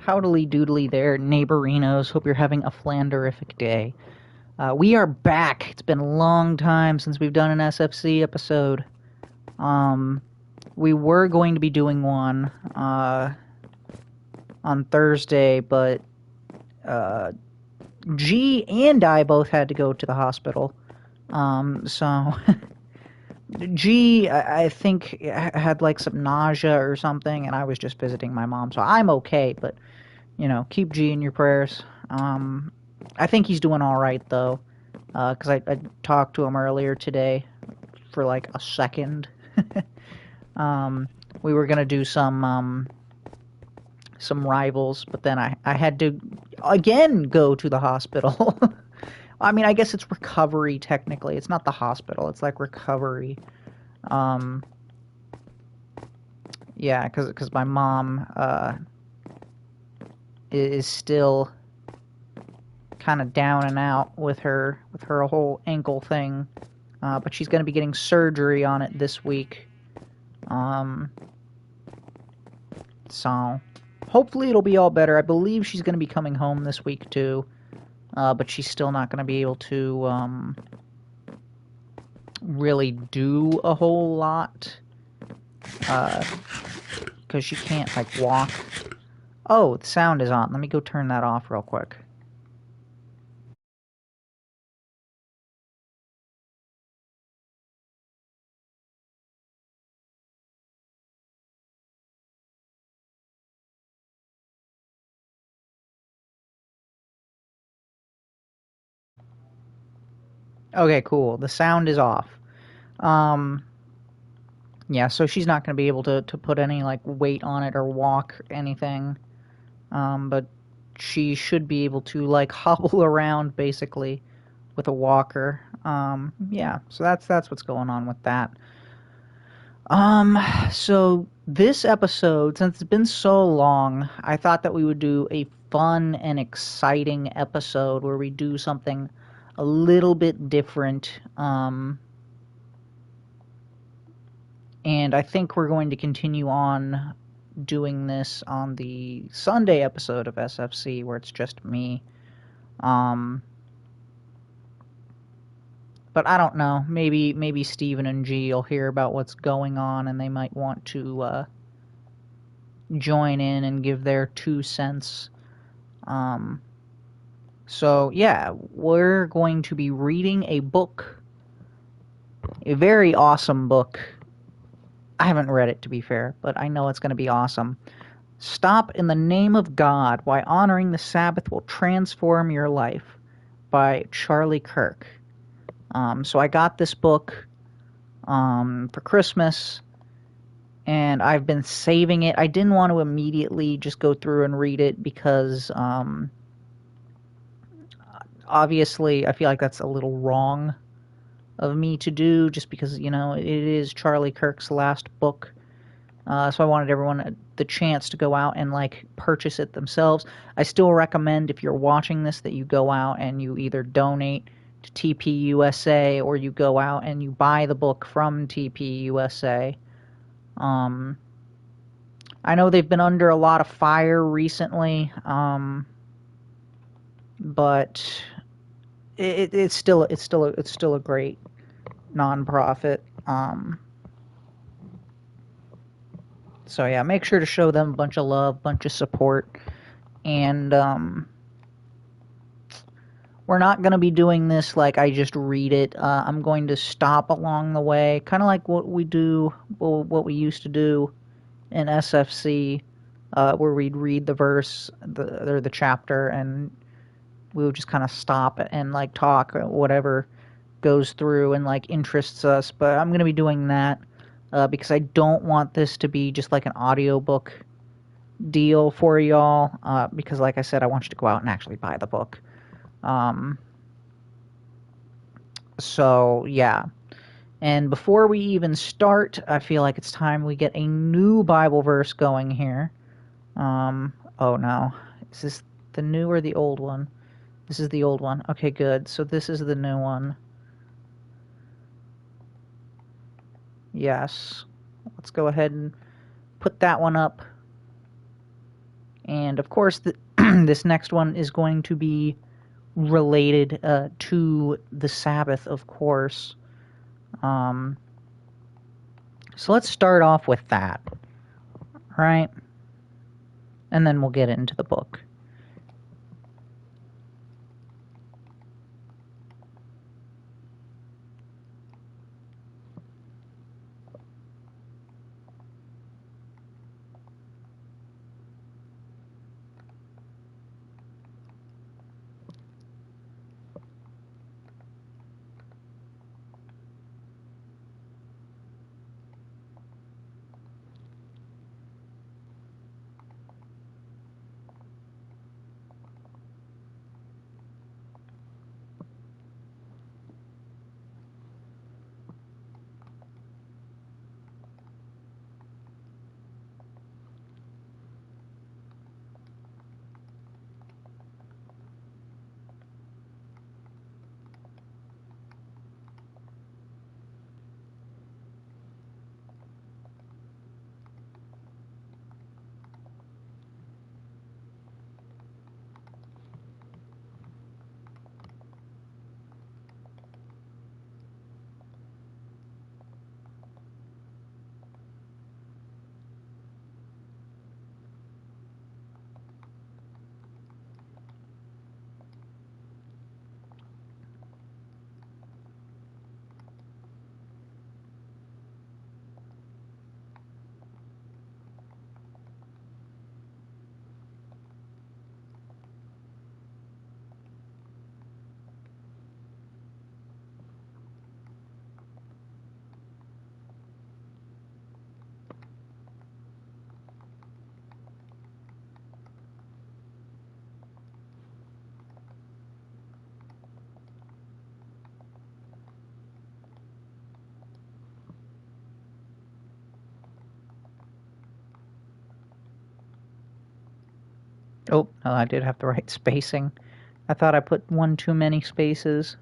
Howdly doodly there, neighborinos. Hope you're having a flanderific day. We are back. It's been a long time since we've done an SFC episode. Um, we were going to be doing one on Thursday, but G and I both had to go to the hospital. So G, I think, had like some nausea or something, and I was just visiting my mom, so I'm okay, but keep G in your prayers. I think he's doing all right though, because I talked to him earlier today for like a second. um, we were gonna do some rivals, but then I had to again go to the hospital. I mean, I guess it's recovery technically. It's not the hospital. It's like recovery. Um, yeah, because my mom is still kind of down and out with her whole ankle thing, but she's going to be getting surgery on it this week. So hopefully it'll be all better. I believe she's going to be coming home this week too, but she's still not going to be able to really do a whole lot because she can't like walk. Oh, the sound is on. Let me go turn that off real quick. Okay, cool. The sound is off. Um, yeah, so she's not going to be able to put any like weight on it or walk anything. But she should be able to like hobble around basically with a walker. Yeah, so that's what's going on with that. So this episode, since it's been so long, I thought that we would do a fun and exciting episode where we do something a little bit different. And I think we're going to continue on doing this on the Sunday episode of SFC where it's just me. But I don't know. Maybe Steven and G will hear about what's going on and they might want to join in and give their 2 cents. So yeah, we're going to be reading a book, a very awesome book. I haven't read it to be fair, but I know it's going to be awesome. Stop in the Name of God, Why Honoring the Sabbath Will Transform Your Life by Charlie Kirk. So I got this book for Christmas, and I've been saving it. I didn't want to immediately just go through and read it because obviously I feel like that's a little wrong of me to do just because, it is Charlie Kirk's last book. So I wanted everyone the chance to go out and like purchase it themselves. I still recommend if you're watching this that you go out and you either donate to TPUSA or you go out and you buy the book from TPUSA. I know they've been under a lot of fire recently, but it's still a great nonprofit. So yeah, make sure to show them a bunch of love, bunch of support, and we're not going to be doing this like I just read it. I'm going to stop along the way, kind of like what we used to do in SFC, where we'd read the verse or the chapter, and we would just kind of stop and like talk whatever goes through and like interests us. But I'm going to be doing that because I don't want this to be just like an audiobook deal for y'all. Because like I said, I want you to go out and actually buy the book. So yeah. And before we even start, I feel like it's time we get a new Bible verse going here. Oh no. Is this the new or the old one? This is the old one. Okay, good. So this is the new one. Yes. Let's go ahead and put that one up. And of course, this next one is going to be related to the Sabbath, of course. So let's start off with that, right? And then we'll get into the book. Oh, no, I did have the right spacing. I thought I put one too many spaces.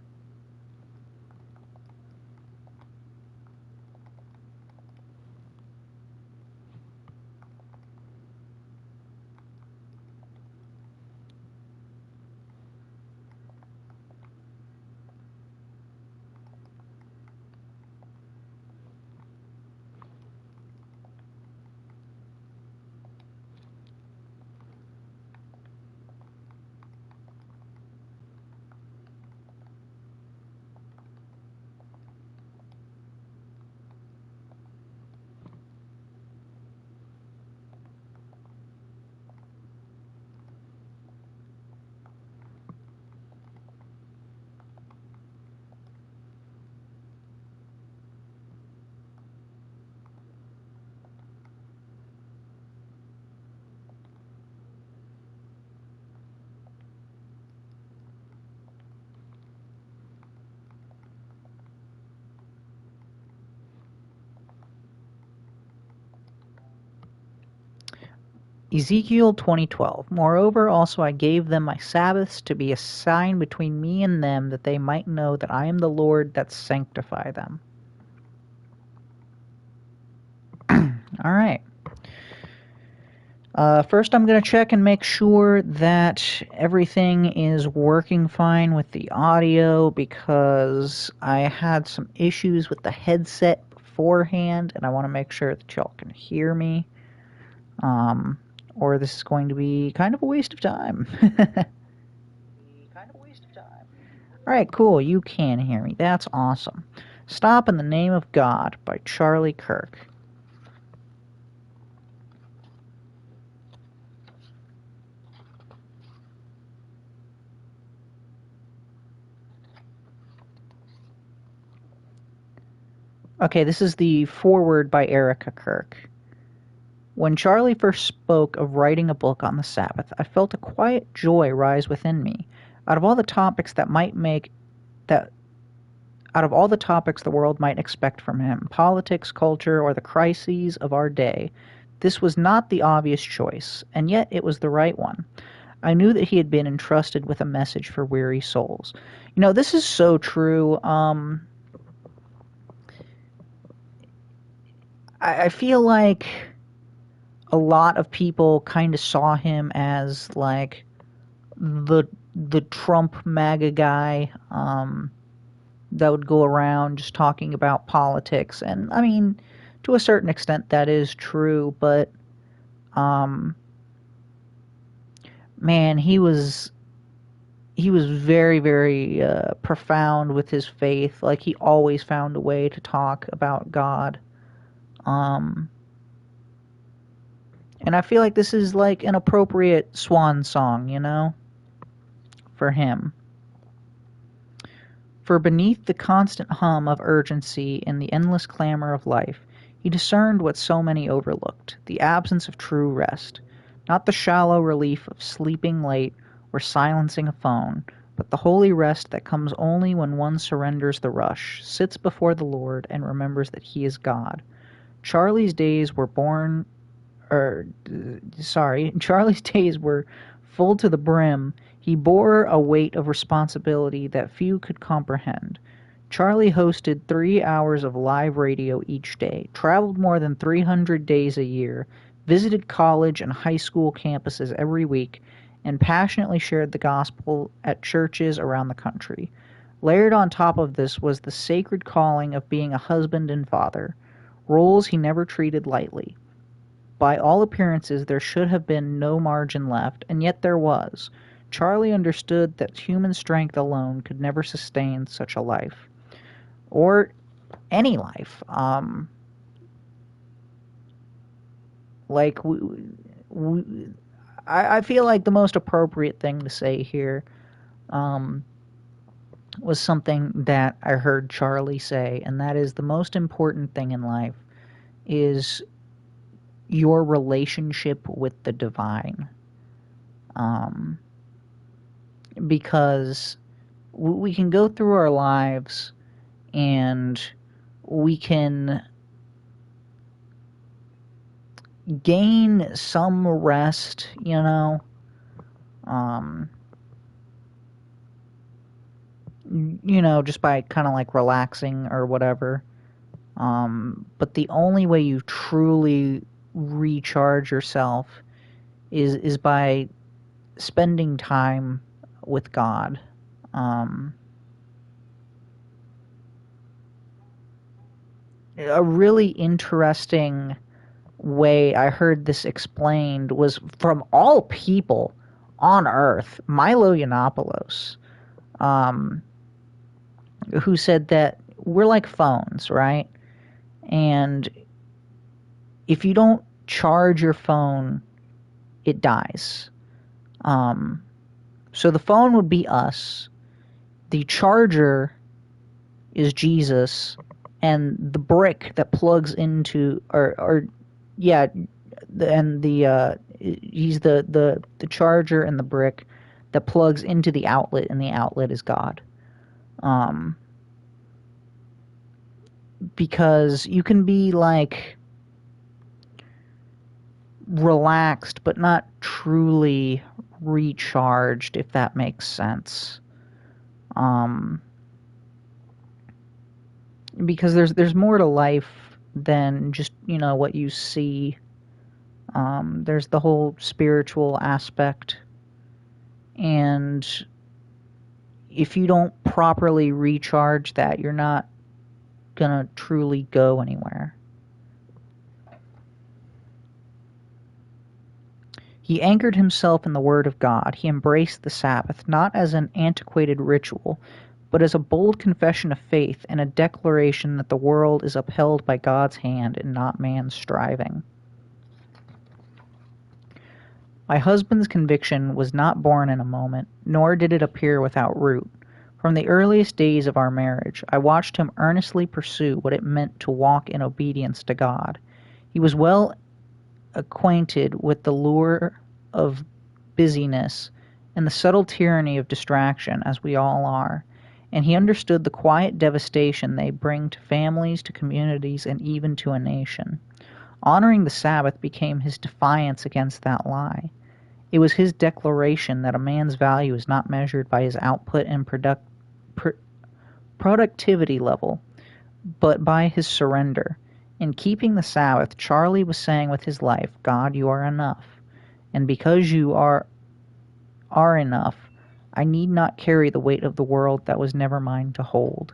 Ezekiel 20:12. Moreover, also I gave them my Sabbaths to be a sign between me and them, that they might know that I am the Lord that sanctify them. All right. First, I'm going to check and make sure that everything is working fine with the audio, because I had some issues with the headset beforehand, and I want to make sure that y'all can hear me. Or this is going to be kind of a waste of time. Alright, cool. You can hear me. That's awesome. Stop in the Name of God by Charlie Kirk. Okay, this is the foreword by Erica Kirk. When Charlie first spoke of writing a book on the Sabbath, I felt a quiet joy rise within me. Out of all the topics the world might expect from him, politics, culture, or the crises of our day, this was not the obvious choice, and yet it was the right one. I knew that he had been entrusted with a message for weary souls. You know, this is so true. I feel like a lot of people kind of saw him as like the Trump MAGA guy that would go around just talking about politics. And I mean, to a certain extent, that is true. But man, he was very, very profound with his faith. Like, he always found a way to talk about God. And I feel like this is like an appropriate swan song, you know, for him. For beneath the constant hum of urgency and the endless clamor of life, he discerned what so many overlooked, the absence of true rest. Not the shallow relief of sleeping late or silencing a phone, but the holy rest that comes only when one surrenders the rush, sits before the Lord, and remembers that he is God. Charlie's days were Charlie's days were full to the brim. He bore a weight of responsibility that few could comprehend. Charlie hosted 3 hours of live radio each day, traveled more than 300 days a year, visited college and high school campuses every week, and passionately shared the gospel at churches around the country. Layered on top of this was the sacred calling of being a husband and father, roles he never treated lightly. By all appearances, there should have been no margin left, and yet there was. Charlie understood that human strength alone could never sustain such a life, or any life. I feel like the most appropriate thing to say here was something that I heard Charlie say, and that is the most important thing in life is your relationship with the divine. Because we can go through our lives and we can gain some rest, you know, just by kind of like relaxing or whatever. But the only way you truly recharge yourself is by spending time with God. A really interesting way I heard this explained was from all people on earth, Milo Yiannopoulos, who said that we're like phones, right? And if you don't charge your phone, it dies. So the phone would be us, the charger is Jesus, and the brick that plugs into, he's the charger and the brick that plugs into the outlet, and the outlet is God. Because you can be like relaxed but not truly recharged, if that makes sense. Because there's more to life than just, what you see. There's the whole spiritual aspect, and if you don't properly recharge that, you're not gonna truly go anywhere. He anchored himself in the Word of God. He embraced the Sabbath, not as an antiquated ritual, but as a bold confession of faith and a declaration that the world is upheld by God's hand and not man's striving. My husband's conviction was not born in a moment, nor did it appear without root. From the earliest days of our marriage, I watched him earnestly pursue what it meant to walk in obedience to God. He was well acquainted with the lure of busyness and the subtle tyranny of distraction, as we all are, and he understood the quiet devastation they bring to families, to communities, and even to a nation. Honoring the Sabbath became his defiance against that lie. It was his declaration that a man's value is not measured by his output and productivity level, but by his surrender. In keeping the Sabbath, Charlie was saying with his life, God, you are enough. And because you are enough, I need not carry the weight of the world that was never mine to hold.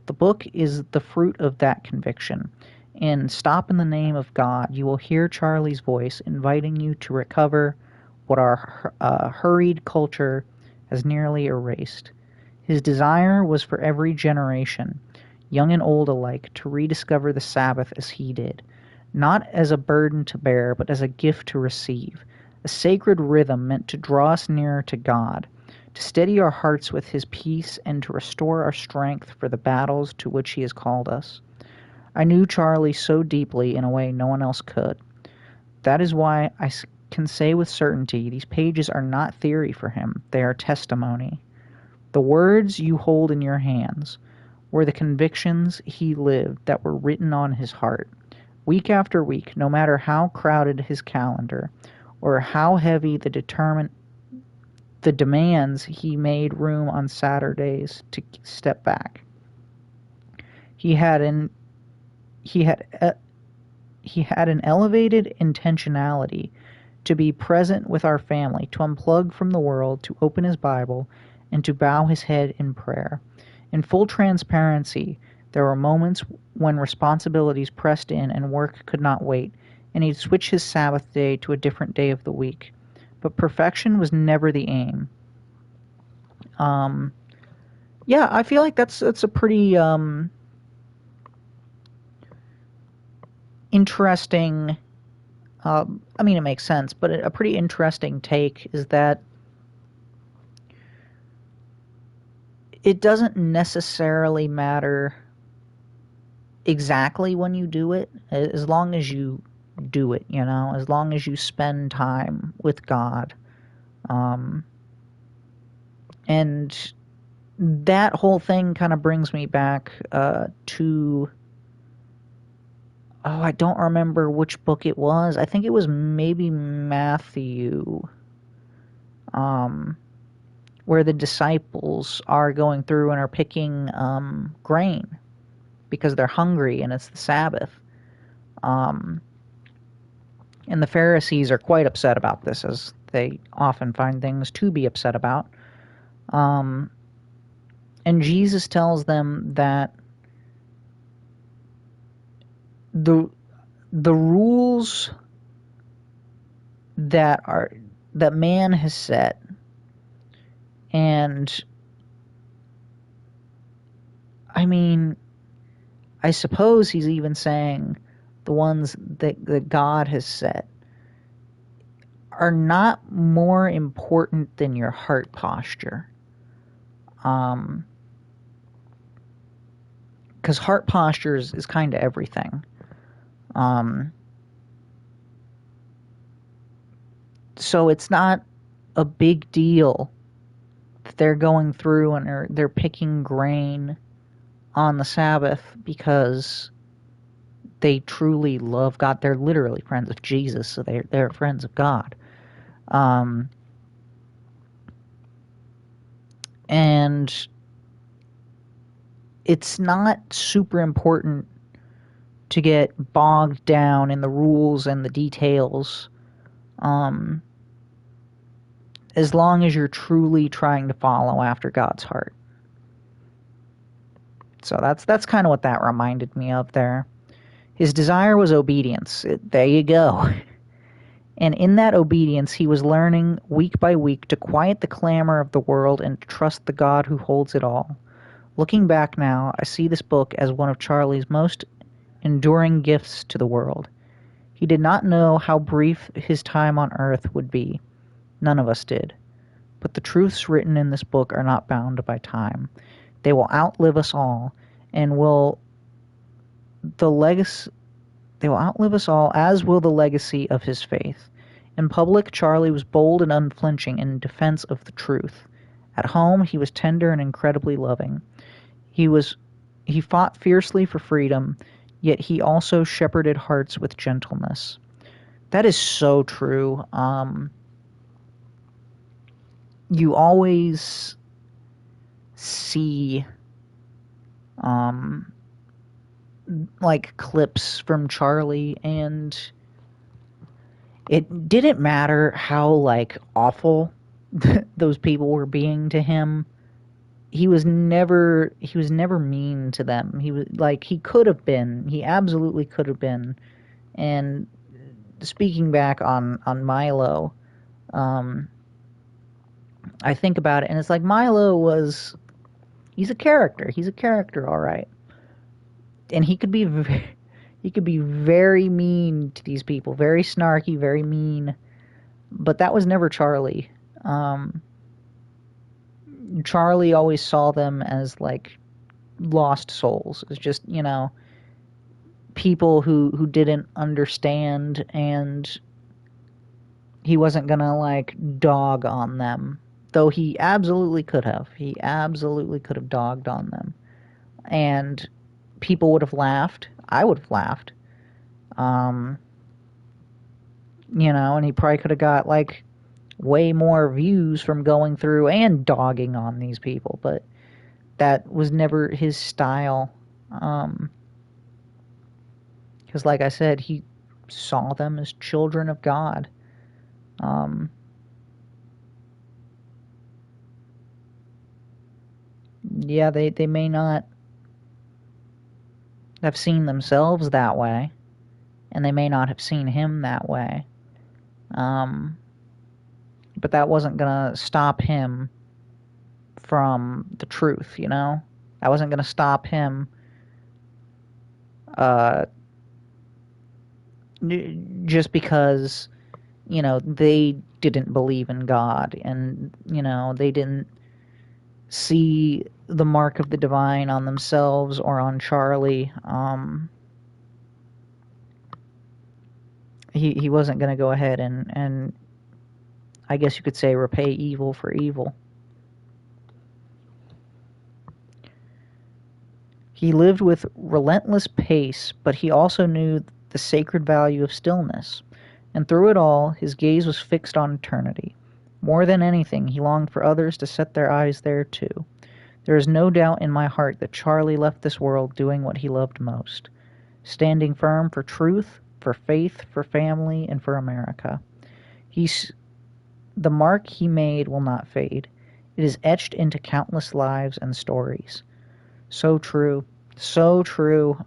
The book is the fruit of that conviction. In Stop in the Name of God, you will hear Charlie's voice inviting you to recover what our hurried culture has nearly erased. His desire was for every generation, young and old alike, to rediscover the Sabbath as he did, not as a burden to bear, but as a gift to receive, a sacred rhythm meant to draw us nearer to God, to steady our hearts with his peace, and to restore our strength for the battles to which he has called us. I knew Charlie so deeply in a way no one else could. That is why I can say with certainty these pages are not theory for him, they are testimony. The words you hold in your hands were the convictions he lived that were written on his heart. Week after week, no matter how crowded his calendar, or how heavy the demands, he made room on Saturdays to step back. He had an elevated intentionality to be present with our family, to unplug from the world, to open his Bible, and to bow his head in prayer. In full transparency, there were moments when responsibilities pressed in and work could not wait, and he'd switch his Sabbath day to a different day of the week. But perfection was never the aim. Yeah, I feel like that's a pretty interesting. I mean, it makes sense, but a pretty interesting take is that it doesn't necessarily matter exactly when you do it, as long as you do it, as long as you spend time with God. And that whole thing kind of brings me back to, I don't remember which book it was. I think it was maybe Matthew, where the disciples are going through and are picking grain because they're hungry and it's the Sabbath. And the Pharisees are quite upset about this, as they often find things to be upset about. And Jesus tells them that the rules that man has set, and I mean, I suppose he's even saying the ones that God has set, are not more important than your heart posture. Because heart posture is kind of everything. So it's not a big deal that they're going through and they're picking grain on the Sabbath because they truly love God. They're literally friends of Jesus, so they're friends of God. And it's not super important to get bogged down in the rules and the details, as long as you're truly trying to follow after God's heart. So that's kind of what that reminded me of there. His desire was obedience. There you go. And in that obedience, he was learning week by week to quiet the clamor of the world and to trust the God who holds it all. Looking back now, I see this book as one of Charlie's most enduring gifts to the world. He did not know how brief his time on earth would be. None of us did. But the truths written in this book are not bound by time. They will outlive us all, and they will outlive us all, as will the legacy of his faith. In public, Charlie was bold and unflinching in defense of the truth. At home, he was tender and incredibly loving. He fought fiercely for freedom, yet he also shepherded hearts with gentleness. That is so true. You always see like clips from Charlie, and it didn't matter how like awful those people were being to him. He was never mean to them. He was like, he could have been. He absolutely could have been. And speaking back on Milo, um, I think about it, and it's like Milo was. He's a character. He's a character, all right. And he could be very mean to these people, very snarky, very mean. But that was never Charlie. Um, Charlie always saw them as like lost souls. It's just, people who didn't understand, and he wasn't gonna like dog on them. Though he absolutely could have. He absolutely could have dogged on them. And people would have laughed. I would have laughed. Um, and he probably could have got like way more views from going through and dogging on these people, but that was never his style. Because, like I said, he saw them as children of God. Um, yeah, they may not have seen themselves that way, and they may not have seen him that way. Um, but that wasn't going to stop him from the truth, That wasn't going to stop him uh, just because, they didn't believe in God, and, they didn't see the mark of the divine on themselves or on Charlie. He wasn't going to go ahead and I guess you could say repay evil for evil. He lived with relentless pace, but he also knew the sacred value of stillness, and through it all his gaze was fixed on eternity. More than anything, he longed for others to set their eyes there too. There is no doubt in my heart that Charlie left this world doing what he loved most, standing firm for truth, for faith, for family, and for America. The mark he made will not fade. It is etched into countless lives and stories. So true. So true.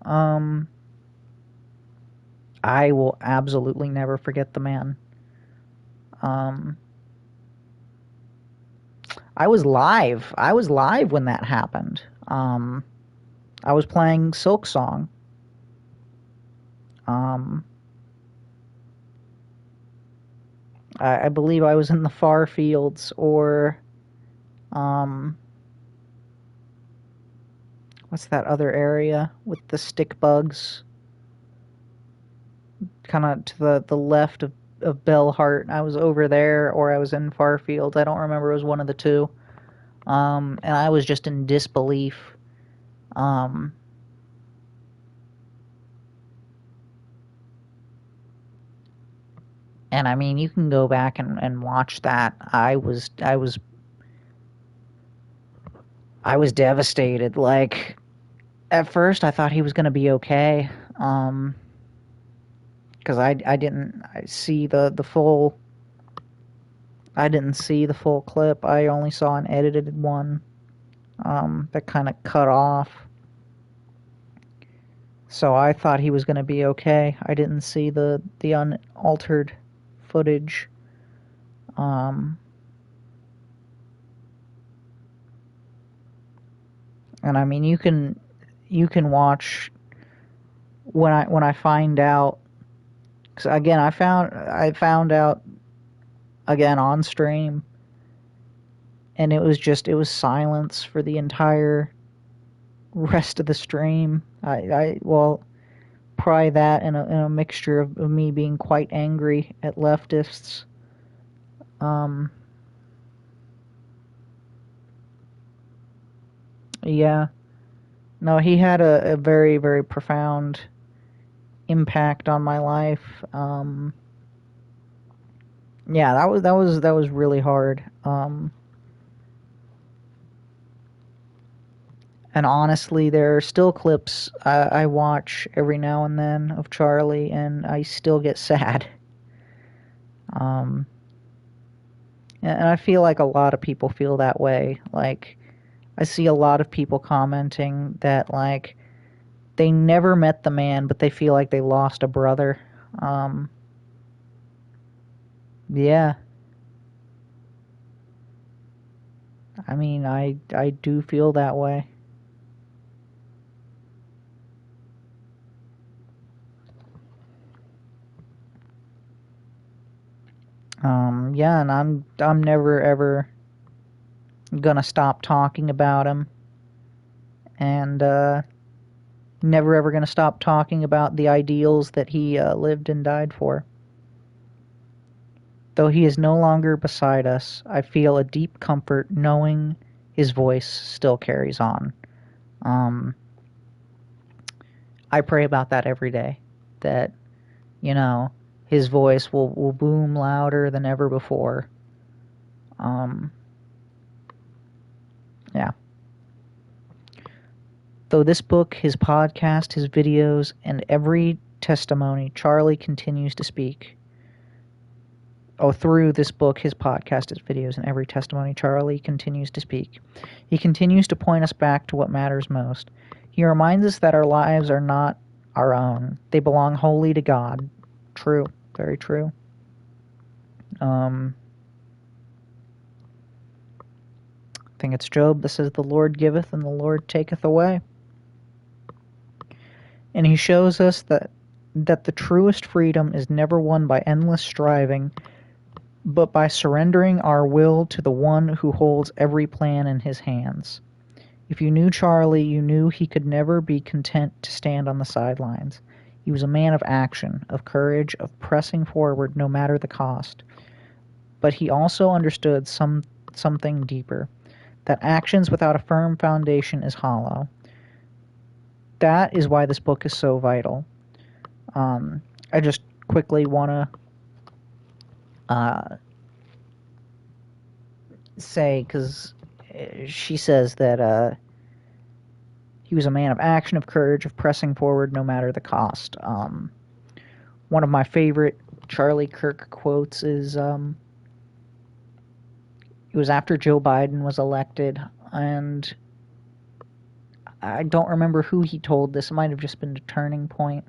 I will absolutely never forget the man. Um, I was live. I was live when that happened. I was playing Silk Song. I believe I was in the far fields, or what's that other area with the stick bugs? Kind of to the left of Bellhart. I was over there, or I was in far fields. I don't remember. It was one of the two. And I was just in disbelief. And I mean, you can go back and watch that. I was devastated. Like, at first I thought he was going to be okay. Because I didn't see the full. I didn't see the full clip. I only saw an edited one that kind of cut off. So I thought he was going to be okay. I didn't see the unaltered footage. And I mean, you can watch when I find out. Cause again, I found out again on stream, and it was silence for the entire rest of the stream. Well, probably that and a mixture of me being quite angry at leftists. Yeah. No, he had a very, very profound impact on my life. Yeah, that was really hard. And honestly, there are still clips I watch every now and then of Charlie, and I still get sad. Um, and I feel like a lot of people feel that way. Like, I see a lot of people commenting that, like, they never met the man, but they feel like they lost a brother. Um, yeah. I mean, I do feel that way. Yeah, and I'm never ever gonna stop talking about him, and never ever gonna stop talking about the ideals that he lived and died for. Though he is no longer beside us, I feel a deep comfort knowing his voice still carries on. Um, I pray about that every day. That, you know, his voice will boom louder than ever before. Um, yeah. Though this book, his podcast, his videos, and every testimony, Charlie continues to speak. Oh, through this book, his podcast, his videos, and every testimony, Charlie continues to speak. He continues to point us back to what matters most. He reminds us that our lives are not our own. They belong wholly to God. True. Very true. I think it's Job that says, "The Lord giveth and the Lord taketh away." And he shows us that the truest freedom is never won by endless striving, but by surrendering our will to the one who holds every plan in his hands. If you knew Charlie, you knew he could never be content to stand on the sidelines. He was a man of action, of courage, of pressing forward no matter the cost. But he also understood something deeper, that actions without a firm foundation is hollow. That is why this book is so vital. I just quickly want to say, because she says that he was a man of action, of courage, of pressing forward no matter the cost. One of my favorite Charlie Kirk quotes is, it was after Joe Biden was elected, and I don't remember who he told this. It might have just been a turning point.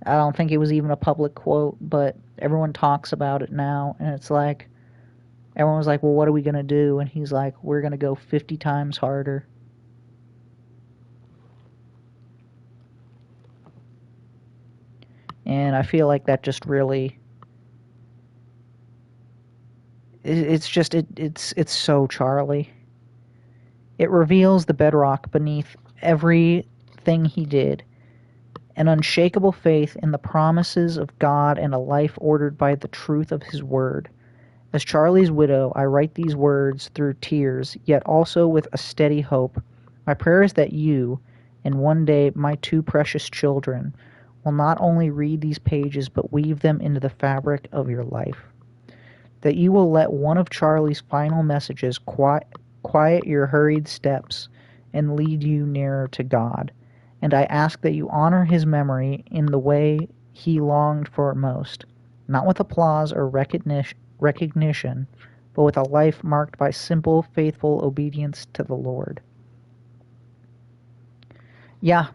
I don't think it was even a public quote, but everyone talks about it now, and it's like, everyone was like, well, what are we going to do? And he's like, we're going to go 50 times harder. And I feel like that just really, it's so Charlie. It reveals the bedrock beneath everything he did, an unshakable faith in the promises of God and a life ordered by the truth of his word. As Charlie's widow, I write these words through tears, yet also with a steady hope. My prayer is that you, and one day my two precious children, will not only read these pages but weave them into the fabric of your life. That you will let one of Charlie's final messages quiet your hurried steps and lead you nearer to God. And I ask that you honor his memory in the way he longed for most, not with applause or recognition, but with a life marked by simple, faithful obedience to the Lord. Yeah,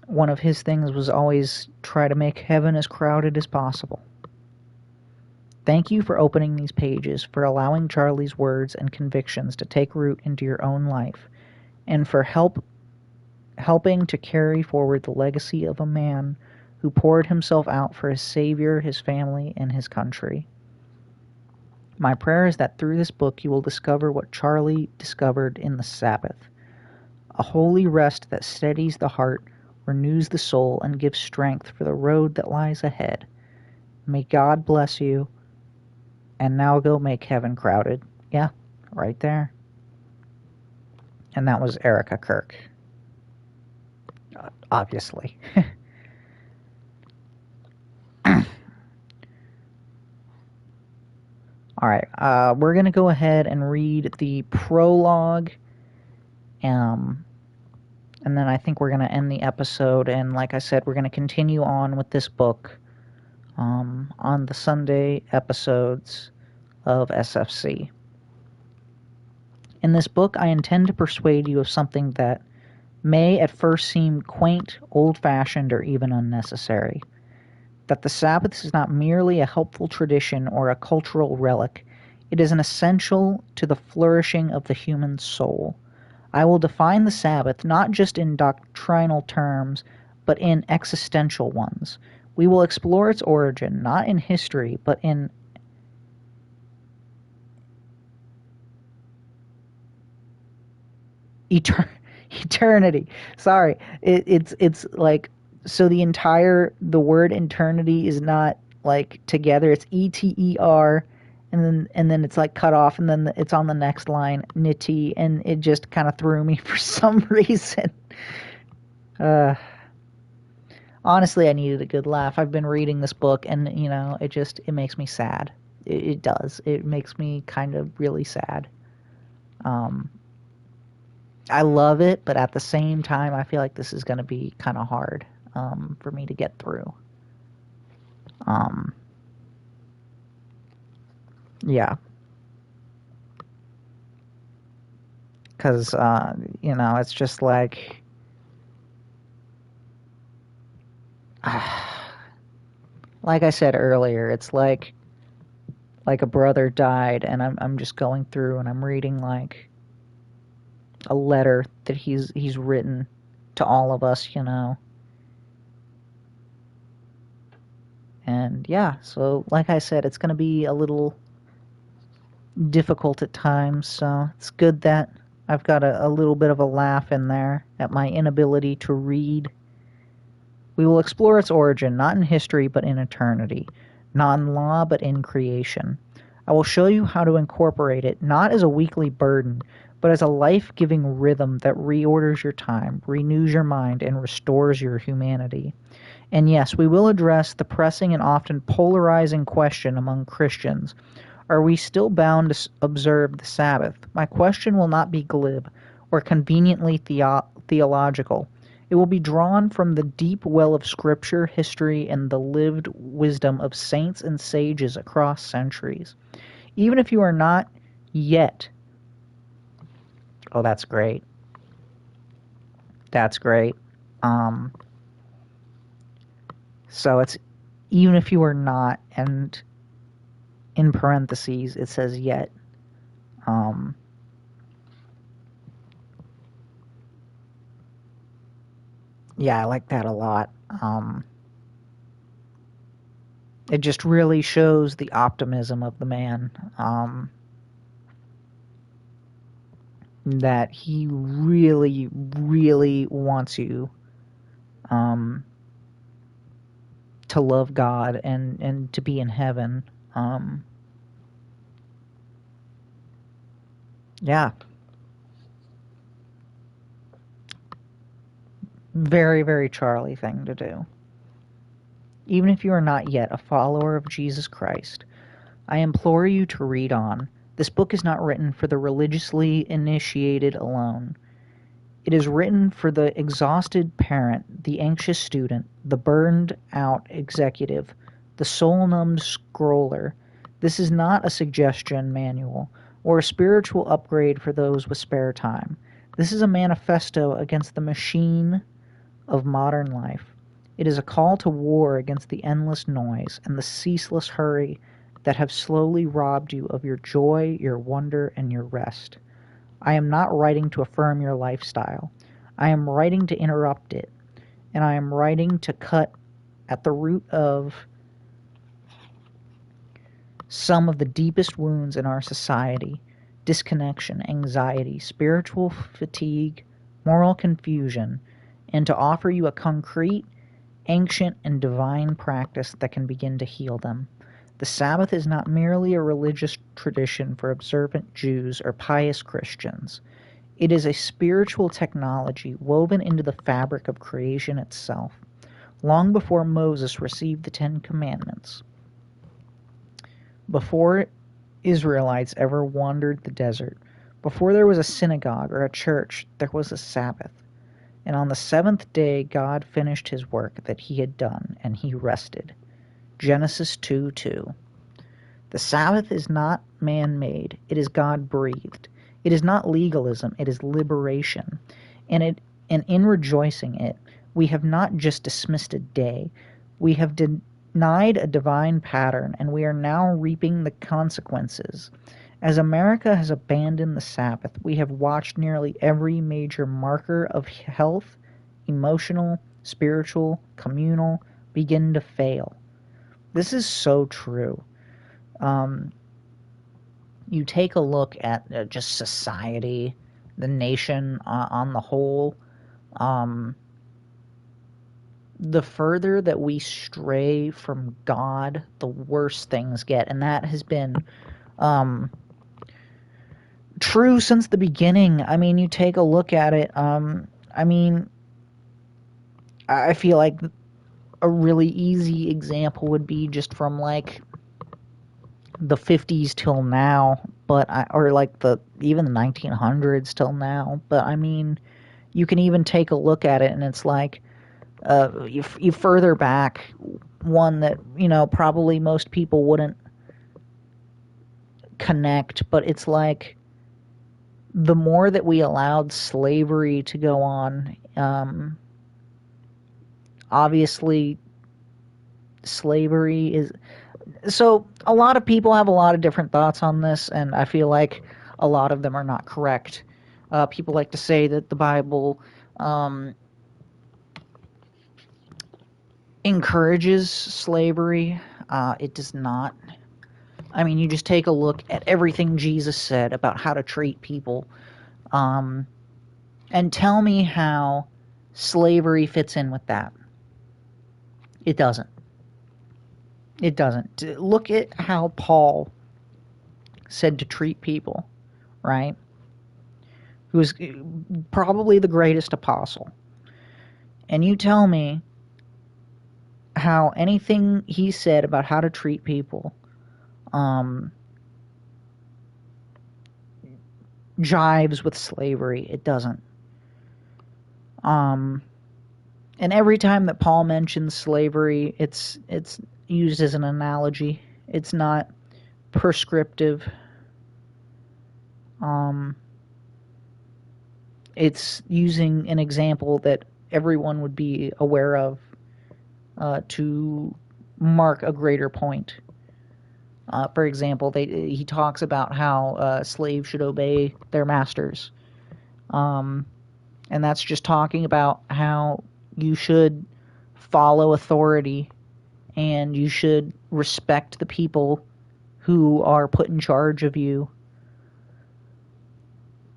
one of his things was always try to make heaven as crowded as possible. Thank you for opening these pages, for allowing Charlie's words and convictions to take root into your own life, and for helping to carry forward the legacy of a man who poured himself out for his Savior, his family, and his country. My prayer is that through this book you will discover what Charlie discovered in the Sabbath, a holy rest that steadies the heart, renews the soul, and gives strength for the road that lies ahead. May God bless you, and now go make heaven crowded. Yeah, right there. And that was Erica Kirk. Obviously. Alright, we're going to go ahead and read the prologue Um, and then I think we're going to end the episode. And like I said, we're going to continue on with this book on the Sunday episodes of SFC. In this book, I intend to persuade you of something that may at first seem quaint, old-fashioned, or even unnecessary. That the Sabbath is not merely a helpful tradition or a cultural relic. It is an essential to the flourishing of the human soul. I will define the Sabbath not just in doctrinal terms, but in existential ones. We will explore its origin, not in history, but in eternity. Sorry, it's like, so the word eternity is not like together. It's ETER, and then it's like cut off, and then it's on the next line niti, and it just kind of threw me for some reason. Honestly, I needed a good laugh. I've been reading this book, and it makes me sad. It does. It makes me kind of really sad. I love it, but at the same time, I feel like this is going to be kind of hard for me to get through. Yeah. Because, it's just like... like I said earlier, it's like a brother died, and I'm just going through, and I'm reading, like, a letter that he's written to all of us, And yeah, so like I said, it's going to be a little difficult at times, so it's good that I've got a little bit of a laugh in there at my inability to read. We will explore its origin, not in history, but in eternity, not in law, but in creation. I will show you how to incorporate it, not as a weekly burden, but as a life-giving rhythm that reorders your time, renews your mind, and restores your humanity. And yes, we will address the pressing and often polarizing question among Christians: are we still bound to observe the Sabbath? My question will not be glib or conveniently theological. It will be drawn from the deep well of Scripture, history, and the lived wisdom of saints and sages across centuries. Even if you are not yet... Oh, that's great. That's great. So it's even if you are not, and in parentheses it says yet. Yeah, I like that a lot. It just really shows the optimism of the man. That he really, really wants you to love God and to be in heaven. Yeah. Very, very Charlie thing to do. Even if you are not yet a follower of Jesus Christ, I implore you to read on. This book is not written for the religiously initiated alone. It is written for the exhausted parent, the anxious student, the burned-out executive, the soul-numbed scroller. This is not a suggestion manual or a spiritual upgrade for those with spare time. This is a manifesto against the machine of modern life. It is a call to war against the endless noise and the ceaseless hurry that have slowly robbed you of your joy, your wonder, and your rest. I am not writing to affirm your lifestyle. I am writing to interrupt it, and I am writing to cut at the root of some of the deepest wounds in our society: disconnection, anxiety, spiritual fatigue, moral confusion, and to offer you a concrete, ancient, and divine practice that can begin to heal them. The Sabbath is not merely a religious tradition for observant Jews or pious Christians. It is a spiritual technology woven into the fabric of creation itself, long before Moses received the Ten Commandments. Before Israelites ever wandered the desert, Before there was a synagogue or a church, there was a Sabbath. And on the seventh day God finished his work that he had done, and he rested. Genesis 2:2. The Sabbath is not man-made. It is God-breathed. It is not legalism. It is liberation. And in rejoicing it, we have not just dismissed a day. We have denied a divine pattern, and we are now reaping the consequences. As America has abandoned the Sabbath, we have watched nearly every major marker of health, emotional, spiritual, communal, begin to fail. This is so true. You take a look at just society, the nation on the whole. The further that we stray from God, the worse things get. And that has been true since the beginning. I mean, you take a look at it. I feel like a really easy example would be just from like the 50s till now, or like even the 1900s till now. But I mean, you can even take a look at it, and it's like you further back, one that probably most people wouldn't connect, but it's like the more that we allowed slavery to go on, obviously slavery is... So a lot of people have a lot of different thoughts on this, and I feel like a lot of them are not correct. People like to say that the Bible encourages slavery. It does not. I mean, you just take a look at everything Jesus said about how to treat people, and tell me how slavery fits in with that. It doesn't. It doesn't. Look at how Paul said to treat people, right? Who was probably the greatest apostle. And you tell me how anything he said about how to treat people jives with slavery. It doesn't. And every time that Paul mentions slavery, it's used as an analogy. It's not prescriptive. It's using an example that everyone would be aware of to mark a greater point. For example, he talks about how slaves should obey their masters. And that's just talking about how you should follow authority and you should respect the people who are put in charge of you.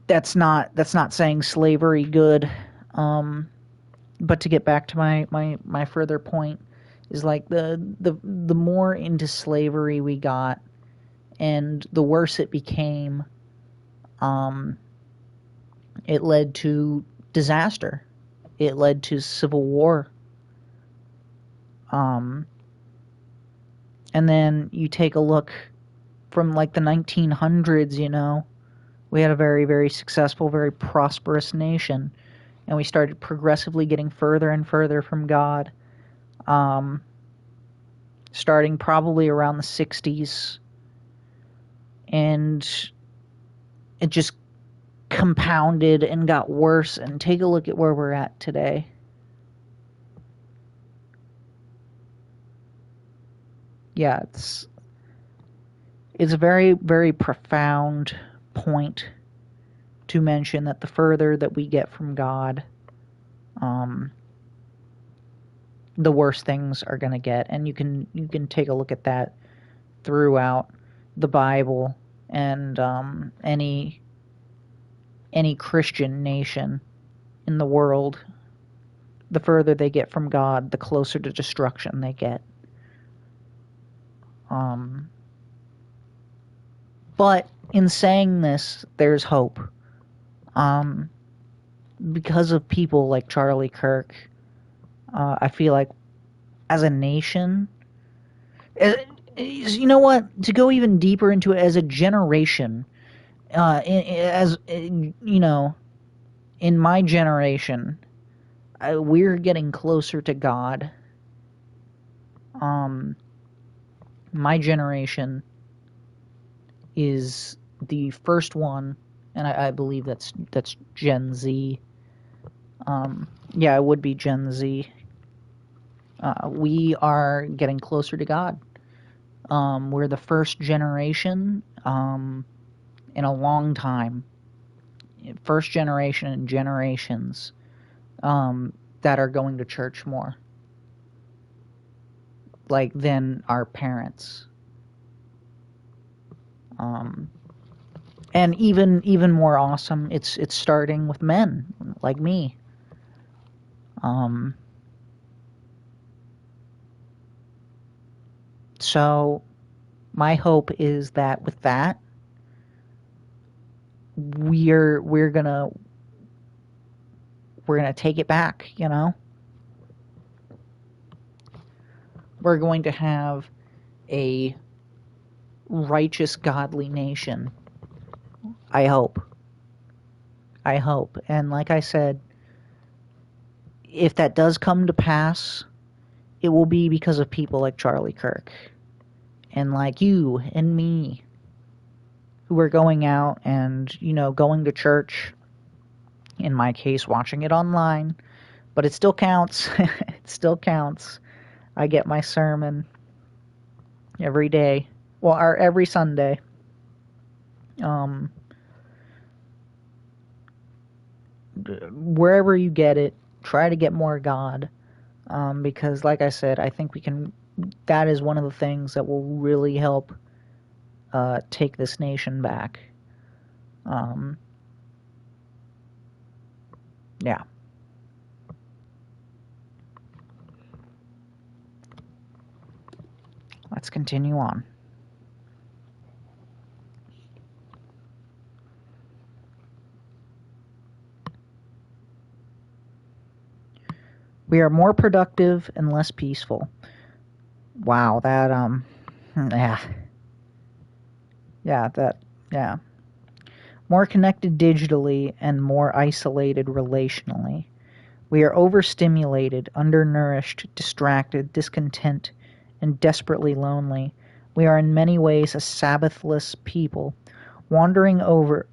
That's not saying slavery good. But to get back to my further point is like the more into slavery we got and the worse it became, it led to disaster. It led to civil war. And then you take a look from like the 1900s, we had a very, very successful, very prosperous nation. And we started progressively getting further and further from God. Starting probably around the 60s. And it just compounded and got worse. And take a look at where we're at today. Yeah, it's a very, very profound point to mention that the further that we get from God, the worse things are going to get. And you can take a look at that throughout the Bible and any Christian nation in the world. The further they get from God, the closer to destruction they get. But in saying this, there's hope. Because of people like Charlie Kirk, I feel like as a nation, you know what? To go even deeper into it, as a generation, as you know, in my generation, we're getting closer to God. Um, my generation is the first one, and I believe that's Gen Z. Yeah, it would be Gen Z. We are getting closer to God. We're the first generation in a long time, first generation in generations that are going to church more, like than our parents. And even more awesome, it's starting with men like me. So my hope is that with that, we're gonna take it back. We're going to have a righteous, godly nation. I hope. And like I said, if that does come to pass, it will be because of people like Charlie Kirk and like you and me, who are going out and, going to church. In my case, watching it online, but it still counts. It still counts. I get my sermon every day, well, or every Sunday. Wherever you get it, try to get more God, because, like I said, I think we can. That is one of the things that will really help take this nation back. Yeah. Let's continue on. We are more productive and less peaceful. Wow, that yeah. Yeah. More connected digitally and more isolated relationally. We are overstimulated, undernourished, distracted, discontent, and desperately lonely. We are in many ways a Sabbathless people, wandering, overworked,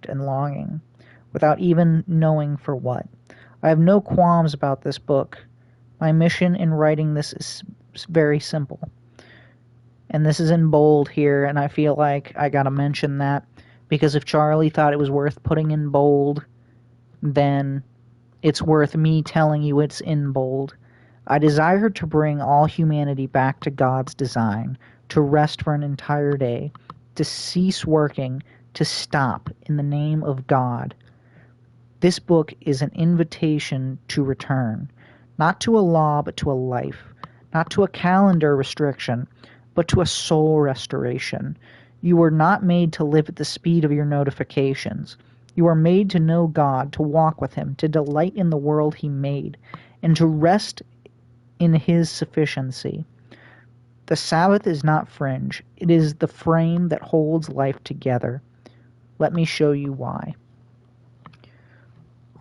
and longing, without even knowing for what. I have no qualms about this book. My mission in writing this is very simple. And this is in bold here, and I feel like I gotta mention that, because if Charlie thought it was worth putting in bold, then it's worth me telling you it's in bold. I desire to bring all humanity back to God's design, to rest for an entire day, to cease working, to stop in the name of God. This book is an invitation to return, not to a law but to a life, not to a calendar restriction, but to a soul restoration. You were not made to live at the speed of your notifications. You are made to know God, to walk with Him, to delight in the world He made, and to rest in His sufficiency. The Sabbath is not fringe. It is the frame that holds life together. Let me show you why.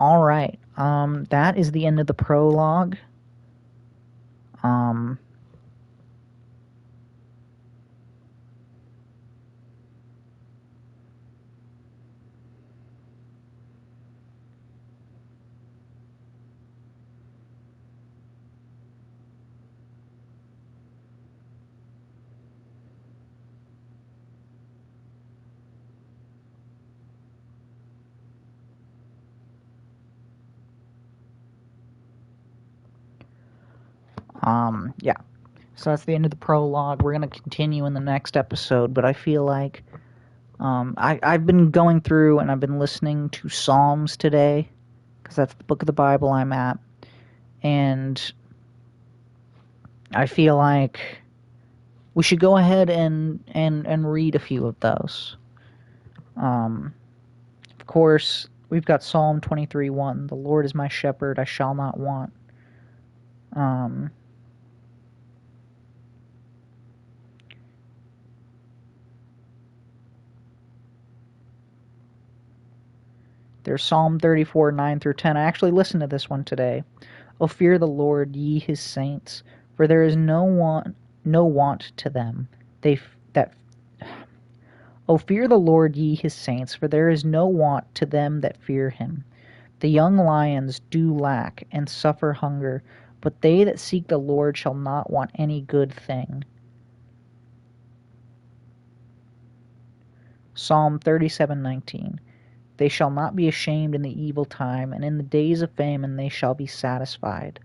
All right. That is the end of the prologue. Yeah. So that's the end of the prologue. We're going to continue in the next episode, but I feel like I've been going through and I've been listening to Psalms today, because that's the book of the Bible I'm at, and I feel like we should go ahead and read a few of those. Of course, we've got Psalm 23:1. The Lord is my shepherd, I shall not want. There's Psalm 34, 9 through 10. I actually listened to this one today. O fear the Lord, ye his saints, for there is no want to them. O fear the Lord, ye his saints, for there is no want to them that fear him. The young lions do lack and suffer hunger, but they that seek the Lord shall not want any good thing. Psalm 37:19. They shall not be ashamed in the evil time, and in the days of famine they shall be satisfied.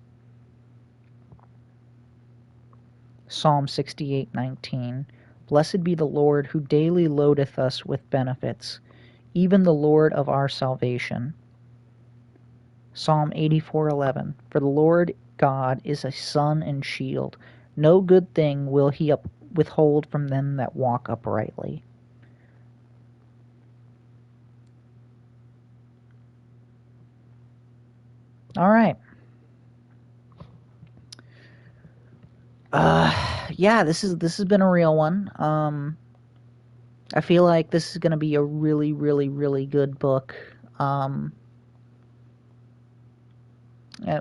Psalm 68:19. Blessed be the Lord, who daily loadeth us with benefits, even the Lord of our salvation. Psalm 84:11. For the Lord God is a sun and shield. No good thing will he withhold from them that walk uprightly. All right. Yeah, this has been a real one. I feel like this is going to be a really, really, really good book.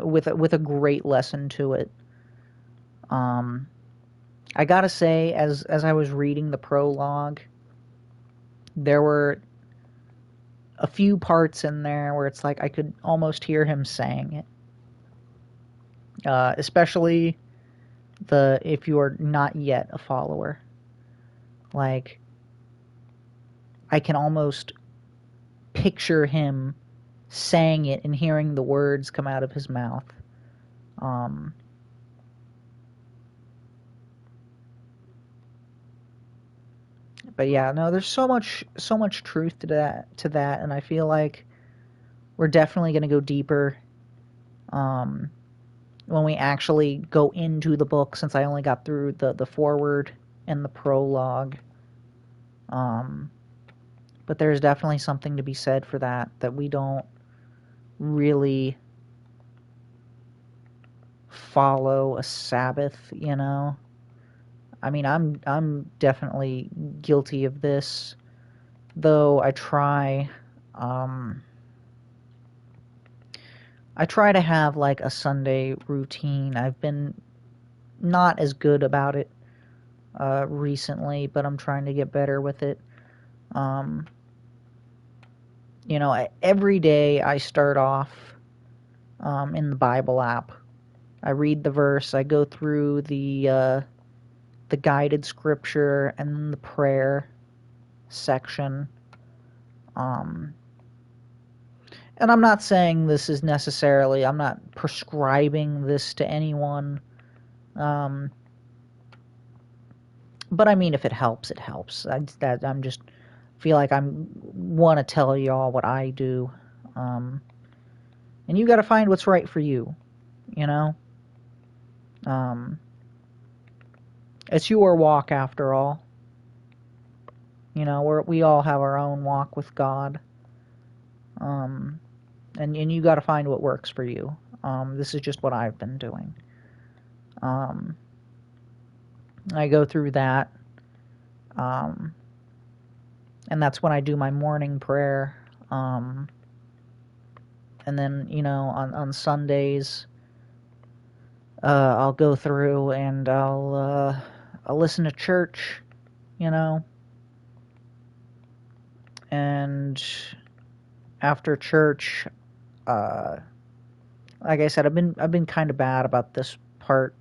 With a great lesson to it. I gotta say, as I was reading the prologue, there were a few parts in there where it's like I could almost hear him saying it. Especially if you are not yet a follower. Like, I can almost picture him saying it and hearing the words come out of his mouth. But yeah, no, there's so much truth to that, and I feel like we're definitely going to go deeper when we actually go into the book, since I only got through the foreword and the prologue. But there's definitely something to be said for that we don't really follow a Sabbath, you know. I mean, I'm definitely guilty of this, though I try to have like a Sunday routine. I've been not as good about it recently, but I'm trying to get better with it. You know, every day I start off in the Bible app. I read the verse, I go through the guided scripture and the prayer section. And I'm not saying this is necessarily, I'm not prescribing this to anyone. But I mean, if it helps, it helps. I'm just feel like I want to tell y'all what I do. And you got to find what's right for you, you know? It's your walk after all. You know, we all have our own walk with God. And you got to find what works for you. This is just what I've been doing. I go through that. And that's when I do my morning prayer. And then, you know, on Sundays, I'll go through and I'll listen to church, you know. And after church, like I said, I've been kind of bad about this part,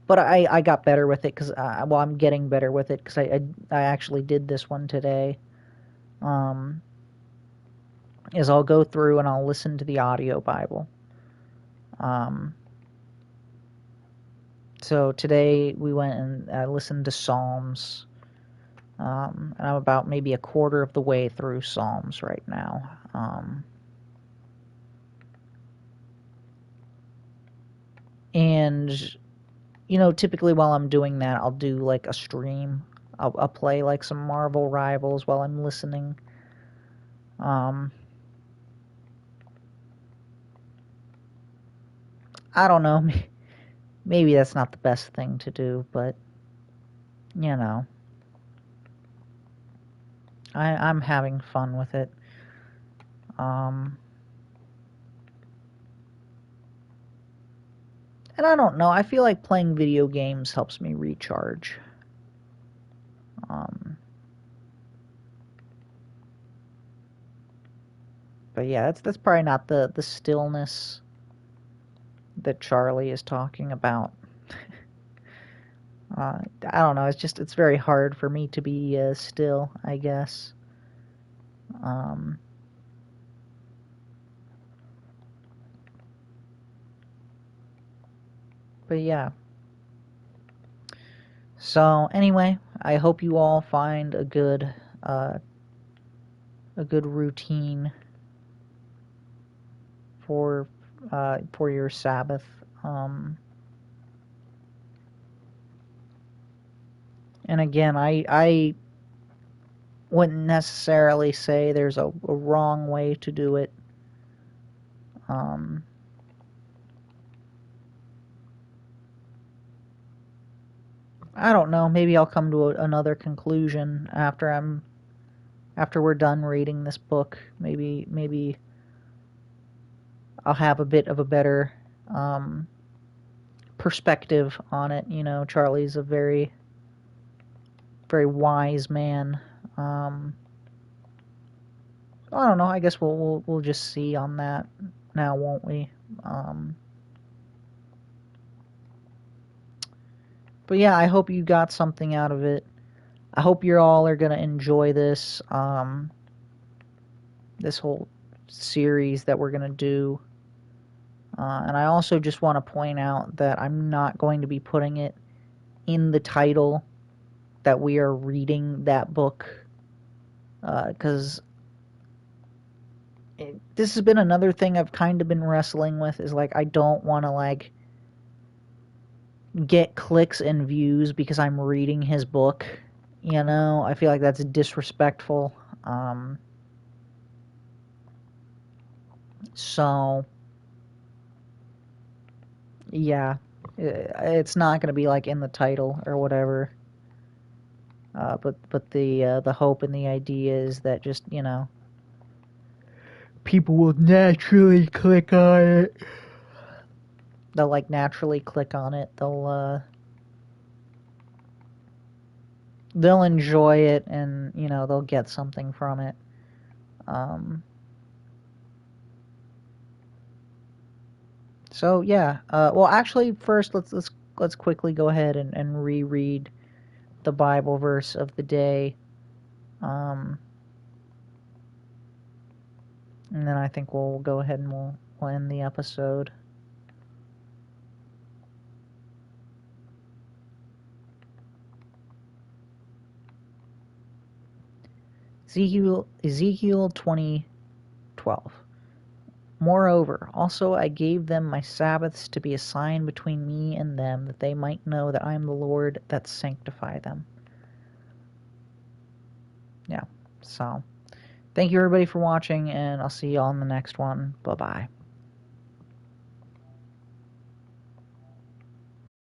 but I got better with it because I'm getting better with it because I actually did this one today. Is I'll go through and I'll listen to the audio Bible. So today we went and I listened to Psalms. And I'm about maybe a quarter of the way through Psalms right now. And, you know, typically while I'm doing that, I'll do like a stream. I'll play like some Marvel Rivals while I'm listening. I don't know. Maybe that's not the best thing to do, but, you know. I'm having fun with it. And I don't know. I feel like playing video games helps me recharge. But yeah, that's probably not the stillness that Charlie is talking about. I don't know. It's very hard for me to be still, I guess. Um, but yeah. So anyway, I hope you all find uh, a good routine for your Sabbath. And again, I wouldn't necessarily say there's a wrong way to do it. Um, I don't know. Maybe I'll come to another conclusion after we're done reading this book. Maybe I'll have a bit of a better perspective on it. You know, Charlie's a very wise man. I don't know. I guess we'll just see on that now, won't we? But yeah, I hope you got something out of it. I hope you all are gonna enjoy this whole series that we're gonna do. And I also just want to point out that I'm not going to be putting it in the title that we are reading that book, because this has been another thing I've kind of been wrestling with, is like I don't want to like get clicks and views because I'm reading his book. You know, I feel like that's disrespectful. So yeah, it's not going to be like in the title or whatever. But the hope and the idea is that just, you know, people will naturally click on it. They'll like naturally click on it. They'll enjoy it, and you know they'll get something from it. So yeah. Well, actually, first let's quickly go ahead and reread the Bible verse of the day. And then I think we'll go ahead and we'll end the episode. Ezekiel 20:12. Moreover, also I gave them my Sabbaths to be a sign between me and them, that they might know that I am the Lord that sanctify them. Yeah, so thank you everybody for watching, and I'll see you all in the next one. Bye-bye.